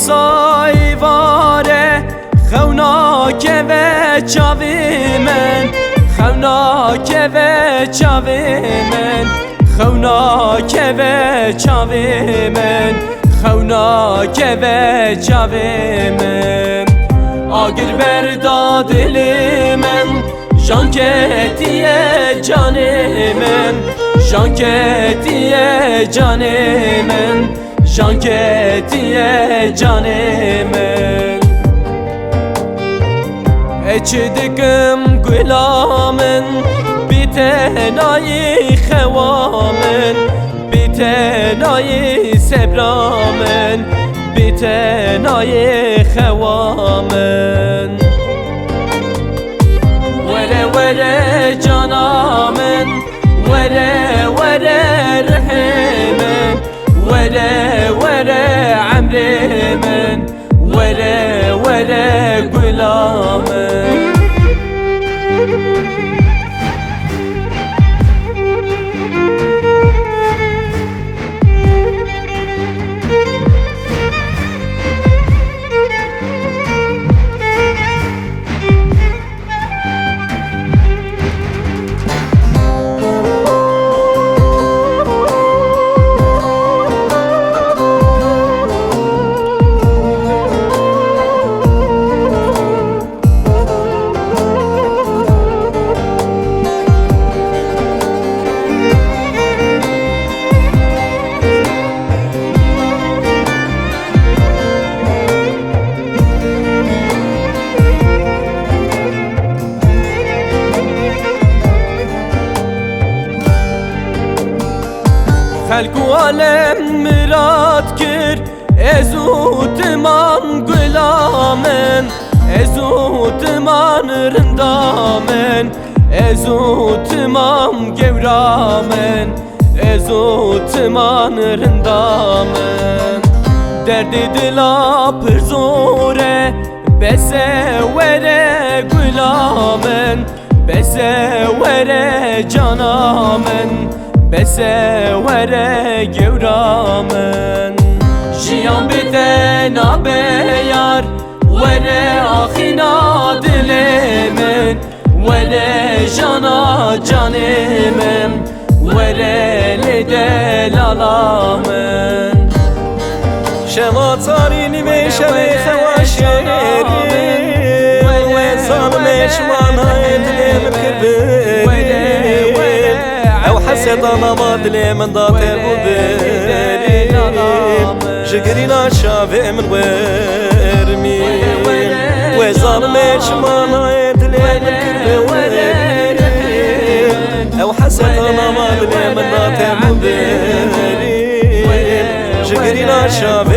سایواره خوناکه و چاوی من خوناکه و چاوی من خوناکه و چاوی من خوناکه و چاوی من آگر بردا دل من جان کتیه جان من جان کتیه جان من جان کتیه جان من اچدکم گلامن بیتنای خوامن بیتنای سبرامن بیتنای خوامن وره وره جانامن وره وره رحمن وره وره عمر من وره وره غلامن خلق عالم مراد کر ازو تمام غلامن ازو تمام رندامن ازو تمام گورامن ازو تمام رندامن درد دلا پر زوره بس وره غلامن بس وره جانامن بس وره گورامن جیان بده نابیار وره آخینا دل من وره جانا جان من وره لده لالا من شما تارینی می شوی خواشیری و ظالمش مانای دلیم کربری او حسد ما دلی من داته بودری جگرینا شاوه من ورمی و ظالمش مانای دلیم کربری او حسد ما دلی من داته بودری جگرینا شاوه